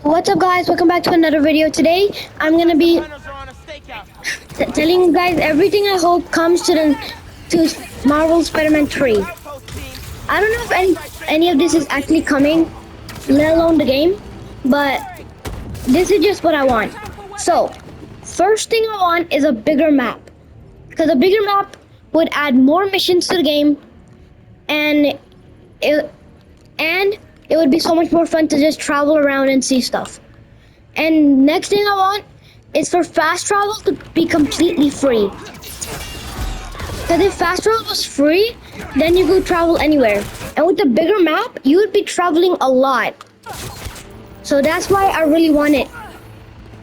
What's up, guys? Welcome back to another video. Today I'm gonna be telling you guys everything I hope comes to Marvel Spider-Man 3. I don't know if any of this is actually coming, let alone the game, but this is just what I want. So first thing I want is a bigger map, because a bigger map would add more missions to the game, and it would be so much more fun to just travel around and see stuff. And next thing I want is for fast travel to be completely free. Because if fast travel was free, then you could travel anywhere. And with the bigger map, you would be traveling a lot. So that's why I really want it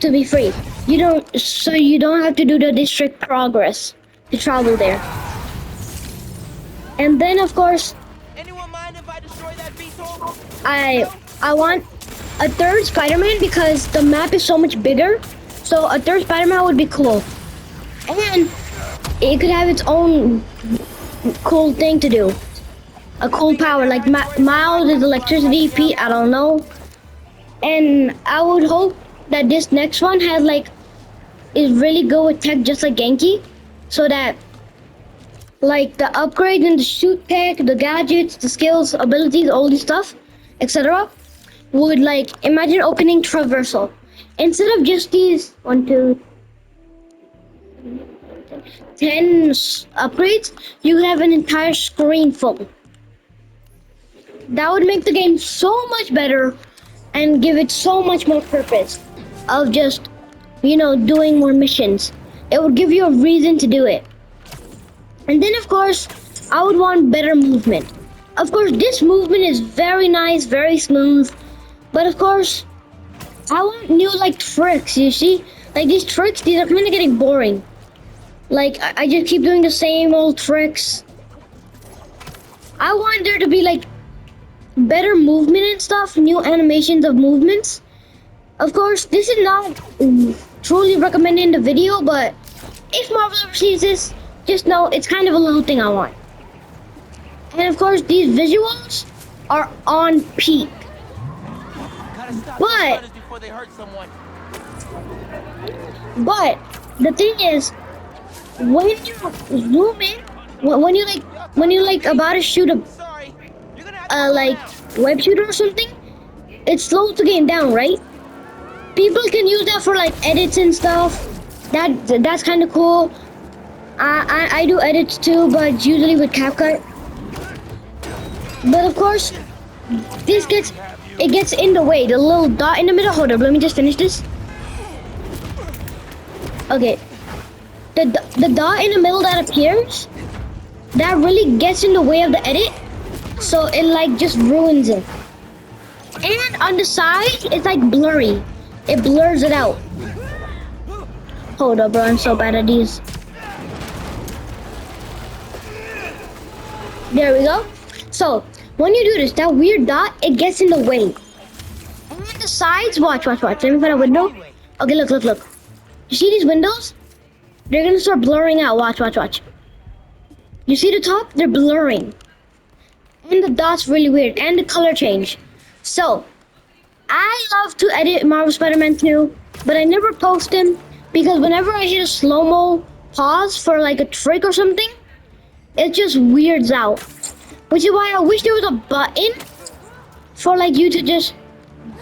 to be free. You don't have to do the district progress to travel there. And then of course, Anyone mind if I destroy that VTOL? I want a third Spider-Man because the map is so much bigger. So a third Spider-Man would be cool. And it could have its own cool thing to do. A cool power, like Miles is electricity, Pete, I don't know. And I would hope that this next one is really good with tech, just like Genki. So that like the upgrades in the shoot tech, the gadgets, the skills, abilities, all this stuff, etc. would imagine opening traversal. Instead of just these 1, 2, 10 upgrades, you have an entire screen full. That would make the game so much better and give it so much more purpose of just, doing more missions. It would give you a reason to do it. And then of course, I would want better movement. Of course, this movement is very nice, very smooth. But of course, I want new tricks, you see? These tricks, these are kind of getting boring. I just keep doing the same old tricks. I want there to be better movement and stuff, new animations of movements. Of course, this is not truly recommended in the video, but if Marvel ever sees this, just know it's kind of a little thing I want. And of course, these visuals are on peak. But the thing is, when you zoom in, when you about to shoot a web shooter or something, it slows the game down, right? People can use that for edits and stuff. That's kind of cool. I do edits too, but usually with CapCut. But of course, it gets in the way. The little dot in the middle. Hold up, let me just finish this. Okay, the dot in the middle that appears, that really gets in the way of the edit, so it just ruins it. And on the side, it's blurry. It blurs it out. Hold up, bro, I'm so bad at these. There we go. So when you do this, that weird dot, it gets in the way. And on the sides, watch. Let me find a window. Okay, look. You see these windows? They're gonna start blurring out. Watch. You see the top? They're blurring. And the dot's really weird. And the color change. So I love to edit Marvel Spider-Man 2, but I never post them because whenever I hit a slow-mo pause for a trick or something, it just weirds out. Which is why I wish there was a button for you to just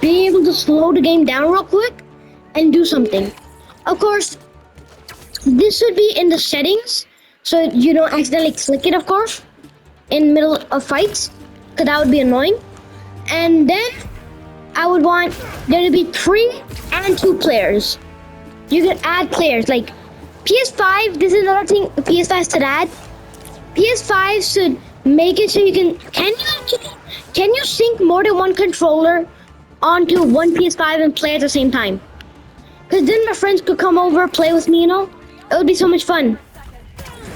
be able to slow the game down real quick and do something. Of course, this should be in the settings so you don't accidentally click it, of course, in the middle of fights, because that would be annoying. And then I would want there to be 3 and 2 players. You can add players PS5. This is another thing PS5 should add. PS5 should make it so you can you sync more than one controller onto one PS5 and play at the same time? Because then my friends could come over, play with me, It would be so much fun.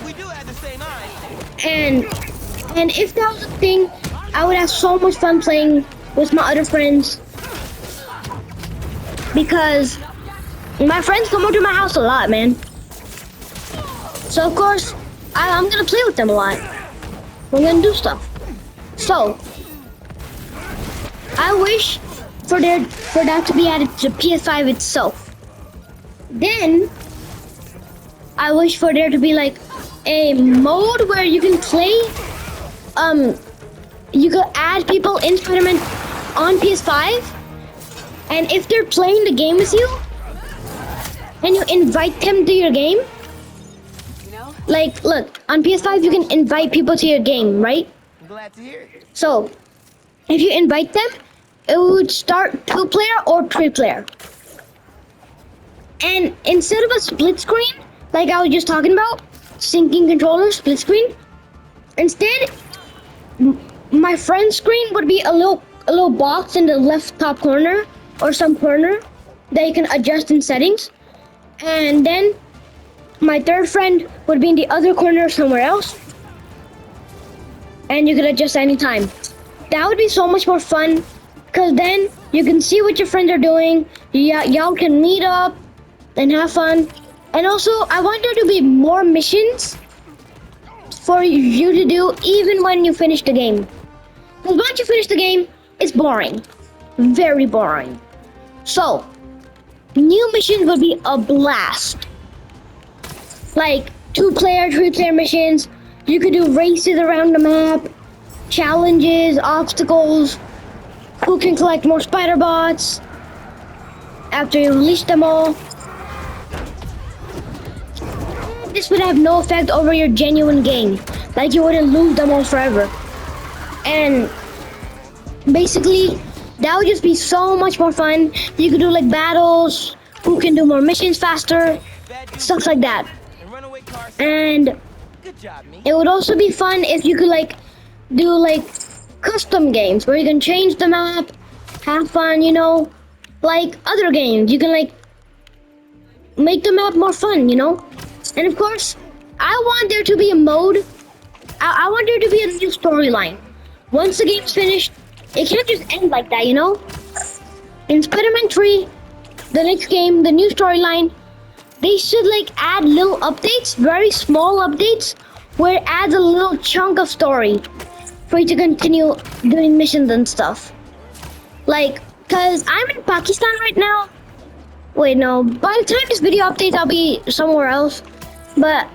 We do have the same eyes. And if that was a thing, I would have so much fun playing with my other friends. Because my friends come over to my house a lot, man. So of course, I'm gonna play with them a lot. We're gonna do stuff. So I wish for that to be added to the PS5 itself. Then I wish for there to be like a mode where you can play. You could add people in Spider-Man on PS5, and if they're playing the game with you, and you invite them to your game. Like, look, on PS5 you can invite people to your game, right? I'm glad to hear it. So, if you invite them, it would start 2-player or 3-player. And instead of a split screen, like I was just talking about, syncing controller, split screen, instead, my friend's screen would be a little box in the left top corner or some corner that you can adjust in settings. And then my third friend would be in the other corner somewhere else, and you could adjust anytime. That would be so much more fun, because then you can see what your friends are doing. Y'all can meet up and have fun. And also, I want there to be more missions for you to do even when you finish the game. Because once you finish the game, it's boring. Very boring. So, new missions would be a blast. Like 2-player, 3-player missions. You could do races around the map, challenges, obstacles. Who can collect more spider bots after you release them all. This would have no effect over your genuine game. Like you wouldn't lose them all forever. And basically, that would just be so much more fun. You could do like battles, who can do more missions faster, stuff like that. And Good job, me. it would also be fun if you could like do like custom games where you can change the map, have fun, you know, like other games. You can like make the map more fun, you know. And of course, I want there to be a mode. I want there to be a new storyline. Once the game's finished, it can't just end like that, you know. In Spider-Man 3, the next game, the new storyline, they should like add little updates, very small updates, where it adds a little chunk of story for you to continue doing missions and stuff. Like, cause I'm in Pakistan right now. Wait, no, by the time this video updates, I'll be somewhere else. But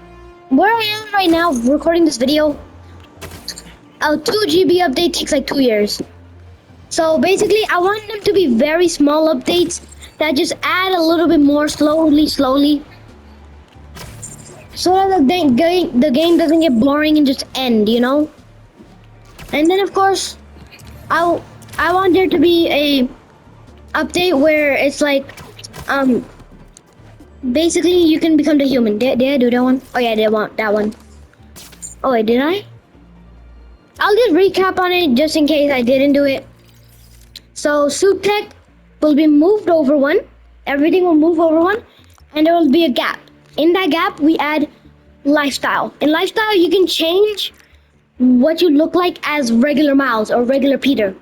where I am right now, recording this video, a 2 GB update takes like 2 years. So basically, I want them to be very small updates that just add a little bit more slowly, so that the game doesn't get boring and just end, you know. And then of course, I want there to be a update where it's like, basically you can become the human. Did I do that one? Oh yeah, I did want that one. Oh wait, did I? I'll just recap on it just in case I didn't do it. So suit tech will be moved over one. Everything will move over one, and there will be a gap. In that gap, we add lifestyle. In lifestyle, you can change what you look like as regular Miles or regular Peter.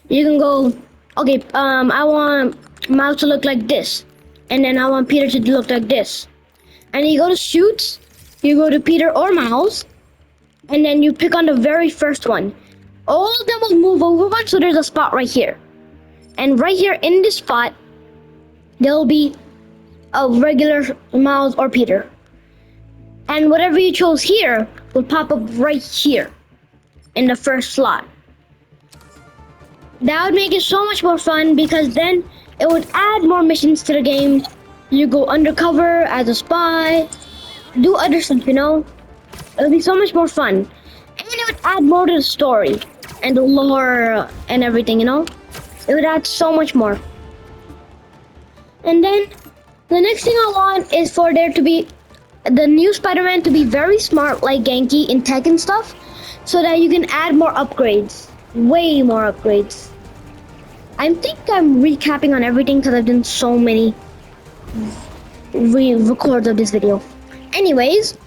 You can go, okay, I want Miles to look like this, and then I want Peter to look like this. And you go to suits, you go to Peter or Miles, and then you pick on the very first one. All of them will move over one, so there's a spot right here. And right here in this spot, there'll be a regular Miles or Peter. And whatever you chose here will pop up right here in the first slot. That would make it so much more fun, because then it would add more missions to the game. You go undercover as a spy, do other stuff, you know? It would be so much more fun. And it would add more to the story and the lore and everything, you know? It would add so much more. And then the next thing I want is for there to be the new Spider-Man to be very smart like Genki in tech and stuff, so that you can add more upgrades. Way more upgrades. I think I'm recapping on everything because I've done so many records of this video. Anyways,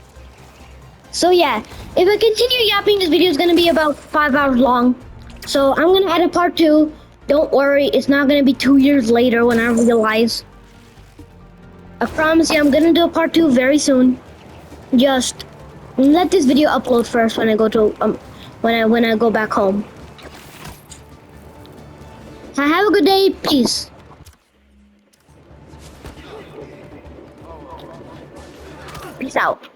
so yeah, if I continue yapping, this video is going to be about 5 hours long. So I'm going to add a part 2. Don't worry, it's not going to be 2 years later when I realize. I promise you I'm going to do a part 2 very soon. Just let this video upload first when I go to when I go back home. Have a good day. Peace. Peace out.